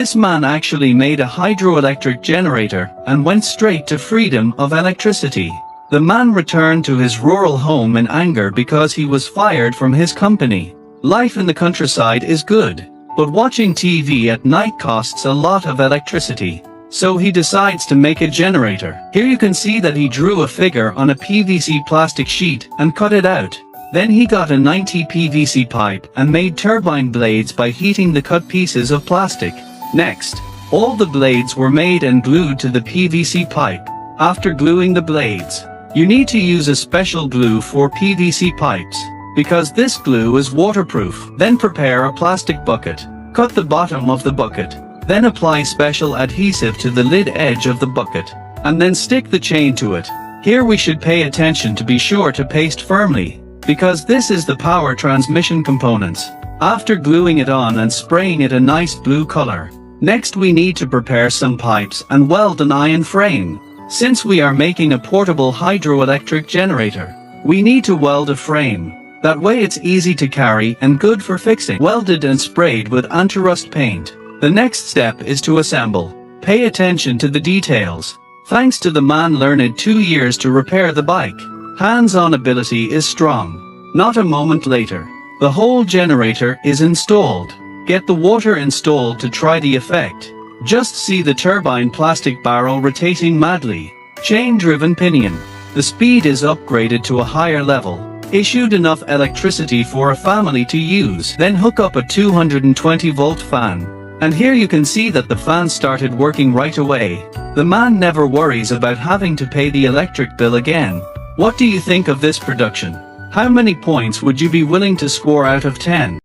This man actually made a hydroelectric generator and went straight to freedom of electricity. The man returned to his rural home in anger because he was fired from his company. Life in the countryside is good, but watching TV at night costs a lot of electricity. So he decides to make a generator. Here you can see that he drew a figure on a PVC plastic sheet and cut it out. Then he got a 90 PVC pipe and made turbine blades by heating the cut pieces of plastic. Next, all the blades were made and glued to the PVC pipe. After gluing the blades, you need to use a special glue for PVC pipes, because this glue is waterproof. Then prepare a plastic bucket. Cut the bottom of the bucket. Then apply special adhesive to the lid edge of the bucket, and then stick the chain to it. Here we should pay attention to be sure to paste firmly, because this is the power transmission components. After gluing it on and spraying it a nice blue color, next we need to prepare some pipes and weld an iron frame. Since we are making a portable hydroelectric generator, we need to weld a frame. That way it's easy to carry and good for fixing. Welded and sprayed with anti-rust paint. The next step is to assemble. Pay attention to the details. Thanks to the man learned 2 years to repair the bike. Hands-on ability is strong. Not a moment later, the whole generator is installed. Get the water installed to try the effect. Just see the turbine plastic barrel rotating madly. Chain-driven pinion. The speed is upgraded to a higher level. Issued enough electricity for a family to use. Then hook up a 220-volt fan. And here you can see that the fan started working right away. The man never worries about having to pay the electric bill again. What do you think of this production? How many points would you be willing to score out of 10?